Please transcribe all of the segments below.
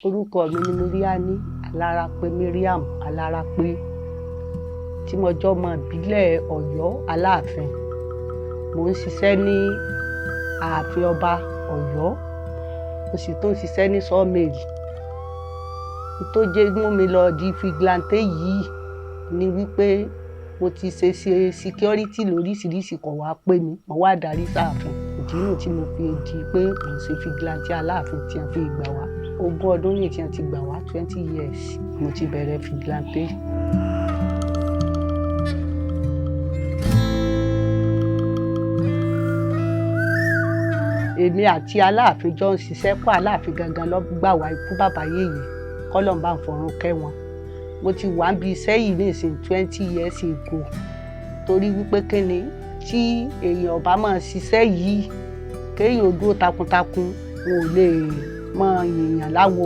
Orúkọ mi ni Miriani Alárápé Mariam Alárápé tí mo jẹ́ ọmọ ìbílẹ̀ Ọ̀yọ́ Aláàfin. Mo ń ṣiṣẹ́ ní ààfin ọba Ọ̀yọ́, mo sì tún ń ṣiṣẹ́ ní sawmill. Tó jẹ́ mú mi lọ di Vigilante yìí ni wípé mo ti ṣe security lóríṣiríṣi kò wá pé mi, mo wá darí sáàfin. Ìdí nù tí mo fi di pé mo ń ṣe Vigilante Aláàfin tí wọ́n fi gbà wá. 20 ọdún ní tí wọ́n ti gbà wá, 20 years mo ti bẹ̀rẹ̀ Vigilante. Èmi àti Aláàfin jọ ń ṣiṣẹ́ pọ̀. Aláàfin gangan ló gbà wá ikú bàbá yèyé, k'Ọlọ́run bá ń fọ̀run kẹ́ wọn. Mo ti wà níbi iṣẹ́ yìí ní ìsìn 20 years ago. Torí wípé kíni tí èèyàn ọba máa ṣiṣẹ́ yìí, kéèyàn dúró takuntakun, wọn ò lè mọ èèyàn láwo.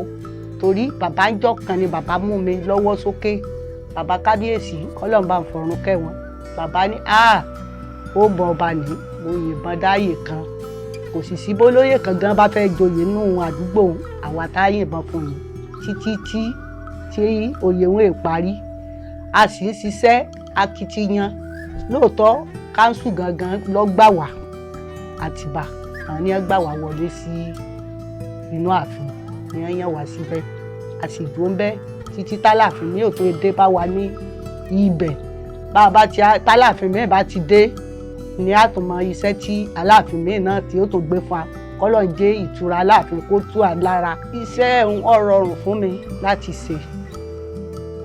Torí bàbá ń jọ́ kan ni bàbá mú mi lọ́wọ́ sókè. Bàbá kábíyèsí, k'Ọlọ́run bá ń fọ̀run kẹ́ wọn. Bàbá ní ó bọ ọba ní, mo yìnbọn dáàyè kan. Kò sì sí bólóyè kan gan bá fẹ́ joyè nínú àdúgbò àwa tá yìnbọn fún yìí tí oyè wọn è parí. A sì ń ṣiṣẹ́ akitiyan. Lóòótọ́ káńsù gangan ló gbà wá, Àtìbà àwọn ni wọ́n gbà wá wọlé sí inú ààfin, ni wọ́n yàn wá síbẹ̀. A sì dúró ń bẹ̀ títí t'Aláàfin mi ò tó dé bá wa ní ibẹ̀. T'Aláàfin mi bá ti dé ni a tún mọ iṣẹ́ tí Aláàfin mi náà tí ó tó gbé fún wa. K'Ọlọ́run jẹ́ ìtura Aláàfin kó tú à lára. Iṣẹ́ ó rọrùn fún mi láti ṣe.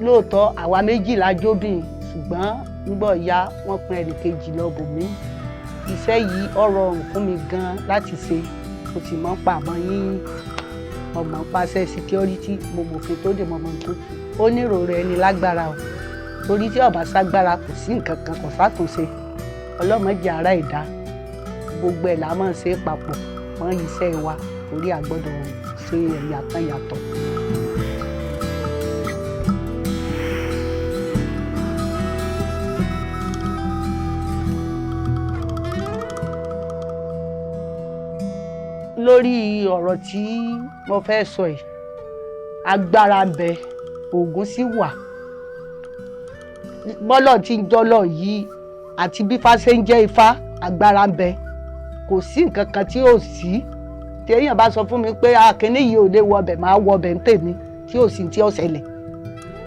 Lóòótọ́ àwa méjì la jóbìn, ṣùgbọ́n nígbà ya wọ́n pín ẹnìkejì lọ bòmí. Iṣẹ́ yìí ó rọrùn fún mi gan láti ṣe. Mo sì mọ̀ pa àmọ́ yín ọmọ pàṣẹ security, mo mòfin tó dé mọ́mọ́ tó tù. Ó nírò rẹ̀ ni lágbára o. Torí tí ọba ságbára kò sí nǹkan kan kò sátúnṣe. Ọlọ́mọdé ara ìdá gbogbo ẹ̀ la máa ń ṣe papọ̀ mọ́ iṣẹ́ wa, torí a gbọ́dọ̀ ṣe ẹ̀yà kan yàtọ̀. Lórí ọ̀rọ̀ tí mo fẹ́ sọ yìí, agbára ń bẹ, Ògún sì wà. Bọ́lọ̀ tí ń jọ́lọ̀ yìí àti bí Ifá ṣe ń jẹ́ Ifá, agbára ń bẹ. Kò sí nǹkan kan tí ò sí. Tí èèyàn bá sọ fún mi pé kíní yìí ò lè wọbẹ̀, máa wọbẹ̀ ń tèmi tí ò sí tí ó ṣẹlẹ̀.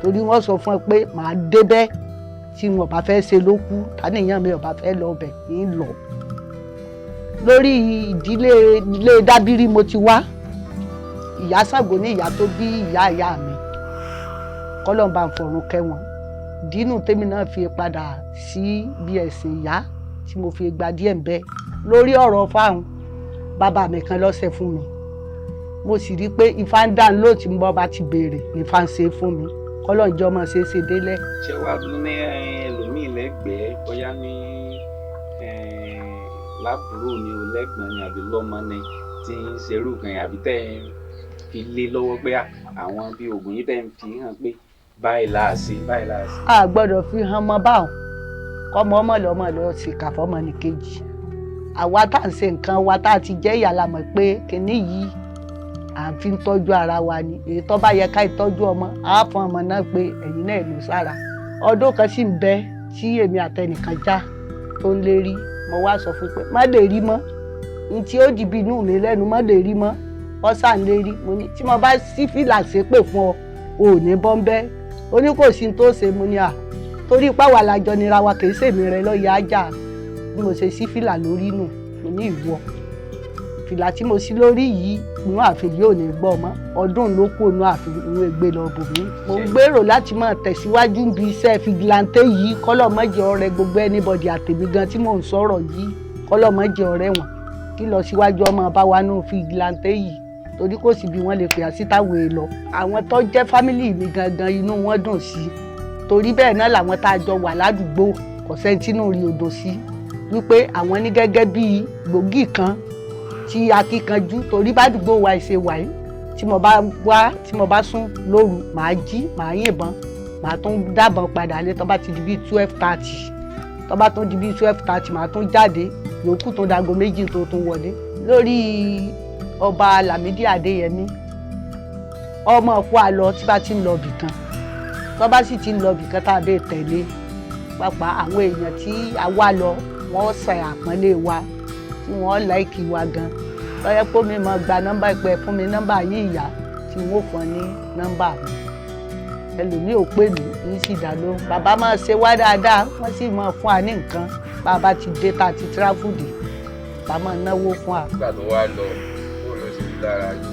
Torí wọ́n sọ fún ẹ pé màá débẹ̀ tí wọn bá fẹ́ ṣe ló kú, táníyàn mi ò bá fẹ́ lọ bẹ̀ ń lọ. Lórí ilé Dábírí mo ti wá. Ìyá Ṣàngó ní ìyá tó bí ìyá mi. K'Ọlọ́run bá ń fọ̀run kẹ́ wọn. Dínú tèmi náà fi padà sí bí ẹ̀sìn ìyá tí mo fi gba díẹ̀ ń bẹ. Lórí ọ̀rọ̀ fáwọn bàbá mi kan lọ́sẹ̀ fún mi. Mo sì rí pé Ifá ń dàn lóòtí mo bá ti béèrè, Ifá ń ṣe fún mi. K'Ọlọ́run jọ mọ̀ ṣe délẹ̀. Ṣé wàá tún ní ẹlòmíì lẹ́gbẹ̀ẹ́ bóyá ní lábúrò ni o, lẹ́gbọ̀n ni àbí lọ́mọ ni tí ń ṣerú kan àbí tẹ́ ẹ fi lé lọ́wọ́ pé àwọn bí oògùn yìí tẹ́ ń fi hàn pé báyìí láàṣì. A gbọ́dọ̀ fi hàn mọ́ báwọn kọ́mọ ọmọ lọ sí kàfọ́mọ ní kejì. Àwa tá à ń ṣe nǹkan wa tá a ti jẹ́ ìyá la mọ̀ pé kíní yìí à ń fi ń tọ́jú ara wa ni. Èyí tó bá yẹ ká ìtọ́jú ọmọ, á fún ọmọ náà pé ẹ̀yin náà lò sára. Ọdún kan sì ń bẹ tí èmi àtẹnìkan já tó ń lérí. Mo wá sọ fún pé má lè rí mọ́. N tí ó dìbì inú mi lẹ́nu má lè rí mọ́. Wọ́n sá ń lérí. Mo ní tí mo bá sí fìlà ṣépè fún ọ, o ò ní bọ́ ń bẹ́. Ó ní kò sí ní tó ṣe. Mo ní torí páwa làjọ nira wa kì í ṣèmi rẹ lọ́ọ́ yá ajá. Bí mo ṣe sí fìlà lórí nù, mo ní ìwọ. Fìlà tí mo sí lórí yìí, inú ààfin yóò ní gbọ́ mọ́. Ọdún ló kú inú ààfin, inú ègbé lọ bò mí. Mo gbèrò láti máa tẹ̀síwájú bí iṣẹ́ Vigilante yìí. K'Ọlọ́run má jẹ́ ọ̀rẹ́ gbogbo anybody àtèmi gan tí mò ń sọ̀rọ̀ yìí. K'Ọlọ́run má jẹ́ ọ̀rẹ́ wọn. Kí lọ síwájú ọmọ bá wa nù Vigilante yìí. Torí kò sí bí wọ́n lè pè á sítáwé lọ. Àwọn tó jẹ́ fámìlì mi gangan inú wọn dùn sí. Torí bẹ́ẹ̀ náà làwọn tá a jọ wà ládùúgbò kò sẹ́ńtínú rí odò sí. Wípé àwọn ní gẹ́gẹ́ bí gbòógì kan tí akíkanjú. Torí bá dùgbò wa ṣe wà yìí, tí mo bá sùn lóru, màá jí, màá yìnbọn, màá tún dábọn padà lé tó bá ti di bí 12:30. Tó bá tún di bí 12:30 màá tún jáde, yòókù tó dago méjì tó tún wọlé. Lórí ọba Làmídì Adéyẹmí ọmọ ọ̀pọ̀ àlọ́ tí bá ti ń lọ bì kan tó bá sì ti ń lọ bì kan tá a dé tẹ̀lé pápá àwọn èèyàn tí a wá lọ wọ́n ṣe àpọ́nlé wa tí wọ́n láìkì wa gan lọ́yẹ́ pé mi máa gba nọ́mbà ìpẹ́ fún mi nọ́mbà yìí ìyá tí wọ́n fún ní nọ́mbà mi ẹlòmíì ò pè mí kì í sì dá lóhùn bàbá máa ṣe wá dáadáa wọ́n sì máa fún wa ní nǹkan bàbá ti dé tá a ti tíráfùdì bàbá máa náwó fún wa. nígbà tó wá lọ bó ló ṣe rí lára yìí.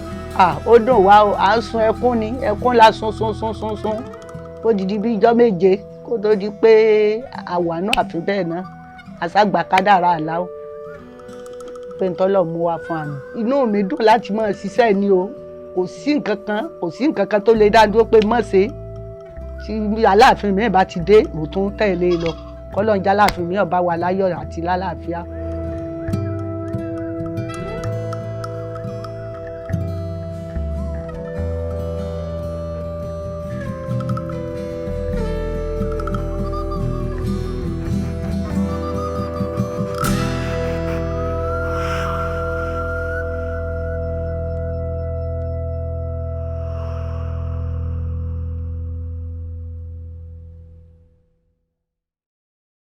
ó dùn wá o à ń sun ẹkún ni ẹkún la sun ó didi bí ijọ́ méje kó tó di pé àwàánú àfi bẹ́ẹ̀ náà àṣàgbà kádàrá àláwọ̀ pé ntọ́lọ̀ mú wa fún àmì inú mi dùn láti máa ṣiṣẹ́ ni o kò sí nǹkan kan tó lè dá dúró pé mọ̀ ṣe tí aláàfin mi bá ti dé mo tún tẹ̀lé lọ kọ́lọ́njà aláàfin mi ọba wa láyọ̀ àti lálàáfíà.